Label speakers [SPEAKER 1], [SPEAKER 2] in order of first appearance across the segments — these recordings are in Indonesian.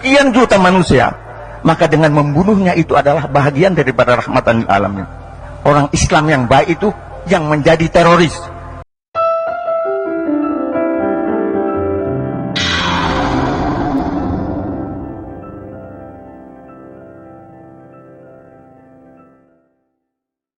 [SPEAKER 1] sekian juta manusia, maka dengan membunuhnya itu adalah bahagian daripada rahmatan lil alamin. Orang Islam yang baik itu yang menjadi teroris.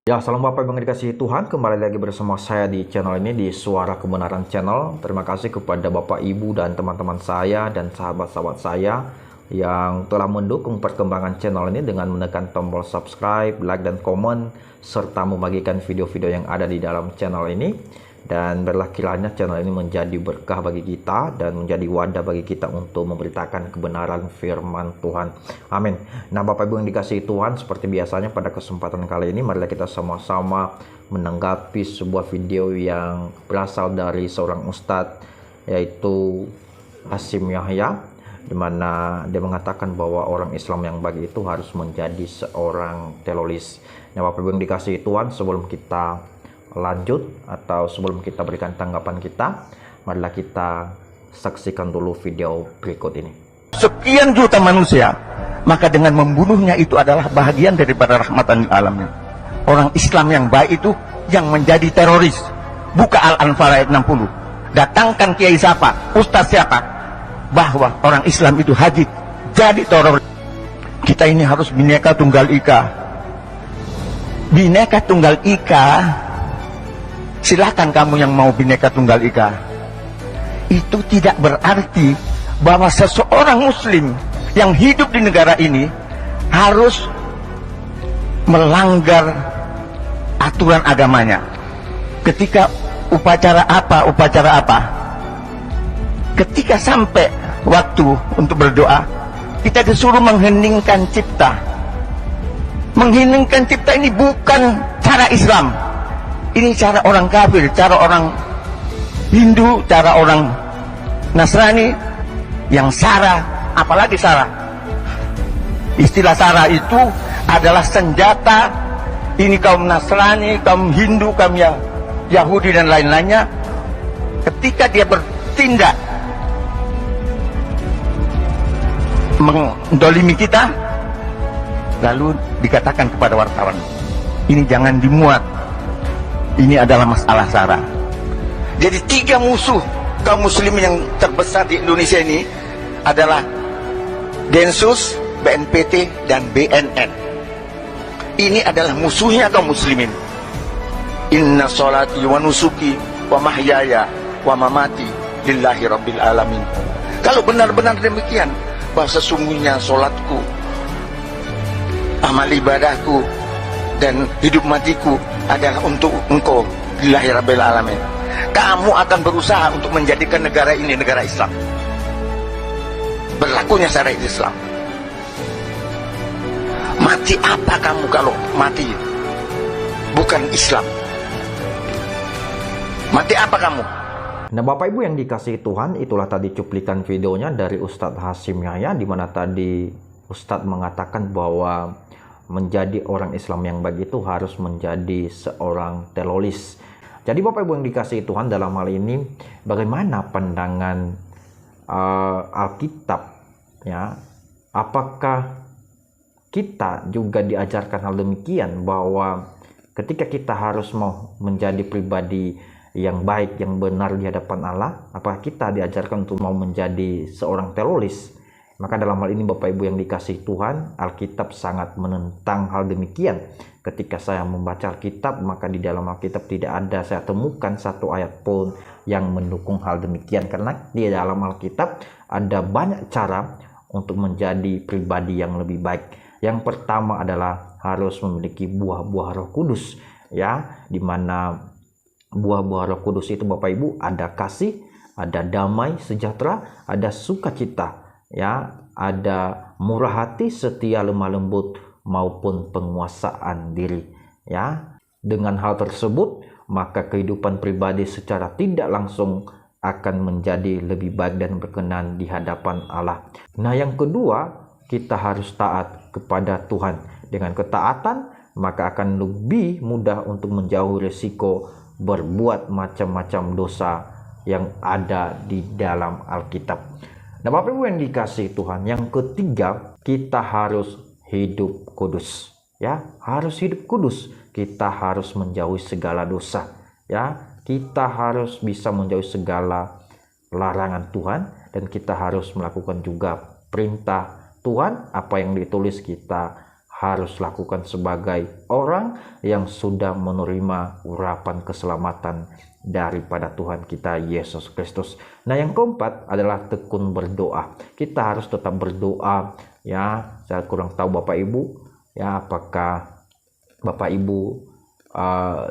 [SPEAKER 2] Ya, salam Bapak Ibu yang dikasihi Tuhan, kembali lagi bersama saya di channel ini, di Suara Kebenaran Channel. Terima kasih kepada Bapak Ibu dan teman-teman saya dan sahabat-sahabat saya yang telah mendukung perkembangan channel ini dengan menekan tombol subscribe, like, dan komen, serta membagikan video-video yang ada di dalam channel ini. Dan biarlah kiranya channel ini menjadi berkah bagi kita dan menjadi wadah bagi kita untuk memberitakan kebenaran firman Tuhan. Amin. Nah, Bapak Ibu yang dikasihi Tuhan, seperti biasanya pada kesempatan kali ini marilah kita sama-sama menanggapi sebuah video yang berasal dari seorang ustadz, yaitu Hasyim Yahya, di mana dia mengatakan bahwa orang Islam yang baik itu harus menjadi seorang teroris. Nah, Bapak Ibu yang dikasihi Tuhan, sebelum kita lanjut atau sebelum kita berikan tanggapan kita, marilah kita saksikan dulu video berikut ini.
[SPEAKER 1] Sekian juta manusia, maka dengan membunuhnya itu adalah bahagian daripada rahmatan lil alamin. Orang Islam yang baik itu yang menjadi teroris. Buka Al-Anfal ayat 60. Datangkan kiai siapa, ustaz siapa, bahwa orang Islam itu haji jadi teroris. Kita ini harus Bhinneka Tunggal Ika. Bhinneka Tunggal Ika, silakan kamu yang mau Bhinneka Tunggal Ika. Itu tidak berarti bahwa seseorang muslim yang hidup di negara ini harus melanggar aturan agamanya. Ketika upacara apa, ketika sampai waktu untuk berdoa, kita disuruh mengheningkan cipta. Mengheningkan cipta ini bukan cara Islam. Ini cara orang kafir, cara orang Hindu, cara orang Nasrani yang sara, apalagi sara. Istilah sara itu adalah senjata. Ini kaum Nasrani, kaum Hindu, kaum Yahudi dan lain-lainnya. Ketika dia bertindak mendolimi kita, lalu dikatakan kepada wartawan, ini jangan dimuat. Ini adalah masalah sara. Jadi tiga musuh kaum muslimin yang terbesar di Indonesia ini adalah Densus, BNPT, dan BNN. Ini adalah musuhnya kaum muslimin. Inna sholati wa nusuki wa mahyaya wa mamati lillahi rabbil alamin. Kalau benar-benar demikian, bahwa sesungguhnya sholatku, amal ibadahku, dan hidup matiku adalah untuk engkau lillahi rabbil alamin, kamu akan berusaha untuk menjadikan negara ini negara Islam, berlakunya syariat Islam. Mati apa kamu kalau mati bukan Islam? Mati apa kamu?
[SPEAKER 2] Nah, Bapak Ibu yang dikasihi Tuhan, itulah tadi cuplikan videonya dari Ustadz Hasyim Yahya, di mana tadi Ustadz mengatakan bahwa menjadi orang Islam yang baik itu harus menjadi seorang teroris. Jadi Bapak Ibu yang dikasihi Tuhan, dalam hal ini bagaimana pandangan Alkitab, ya? Apakah kita juga diajarkan hal demikian, bahwa ketika kita harus mau menjadi pribadi yang baik, yang benar di hadapan Allah, apakah kita diajarkan untuk mau menjadi seorang teroris? Maka dalam hal ini Bapak Ibu yang dikasihi Tuhan, Alkitab sangat menentang hal demikian. Ketika saya membaca Alkitab, maka di dalam Alkitab tidak ada saya temukan satu ayat pun yang mendukung hal demikian. Karena di dalam Alkitab ada banyak cara untuk menjadi pribadi yang lebih baik. Yang pertama adalah harus memiliki buah-buah Roh Kudus, ya, di mana buah-buah Roh Kudus itu Bapak Ibu ada kasih, ada damai, sejahtera, ada sukacita, ya, ada murah hati, setia, lemah lembut, maupun penguasaan diri, ya. Dengan hal tersebut, maka kehidupan pribadi secara tidak langsung akan menjadi lebih baik dan berkenan di hadapan Allah. Nah, yang kedua, kita harus taat kepada Tuhan. Dengan ketaatan, maka akan lebih mudah untuk menjauhi risiko berbuat macam-macam dosa yang ada di dalam Alkitab. Nah, Bapak Ibu yang dikasihi Tuhan, yang ketiga, kita harus hidup kudus. Ya, harus hidup kudus. Kita harus menjauhi segala dosa. Ya, kita harus bisa menjauhi segala larangan Tuhan, dan kita harus melakukan juga perintah Tuhan. Apa yang ditulis kita harus lakukan sebagai orang yang sudah menerima urapan keselamatan daripada Tuhan kita Yesus Kristus. Nah, yang keempat adalah tekun berdoa. Kita harus tetap berdoa. Ya, saya kurang tahu Bapak Ibu, ya, apakah Bapak Ibu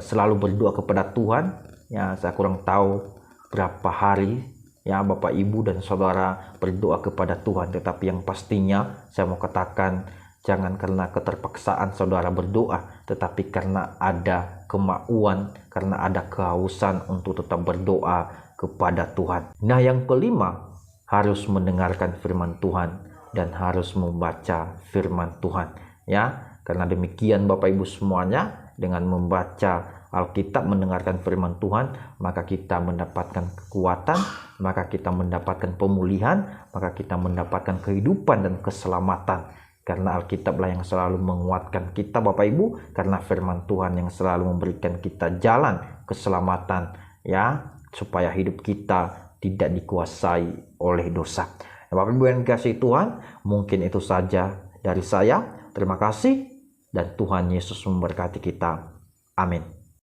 [SPEAKER 2] selalu berdoa kepada Tuhan? Ya, saya kurang tahu berapa hari ya Bapak Ibu dan Saudara berdoa kepada Tuhan. Tetapi yang pastinya saya mau katakan, jangan karena keterpaksaan saudara berdoa, tetapi karena ada kemauan, karena ada kehausan untuk tetap berdoa kepada Tuhan. Nah, yang kelima, harus mendengarkan firman Tuhan dan harus membaca firman Tuhan. Ya, karena demikian Bapak Ibu semuanya, dengan membaca Alkitab, mendengarkan firman Tuhan, maka kita mendapatkan kekuatan, maka kita mendapatkan pemulihan, maka kita mendapatkan kehidupan dan keselamatan. Karena Alkitablah yang selalu menguatkan kita Bapak Ibu, karena firman Tuhan yang selalu memberikan kita jalan keselamatan, ya, supaya hidup kita tidak dikuasai oleh dosa. Nah, Bapak Ibu yang dikasihi Tuhan, mungkin itu saja dari saya. Terima kasih dan Tuhan Yesus memberkati kita. Amin.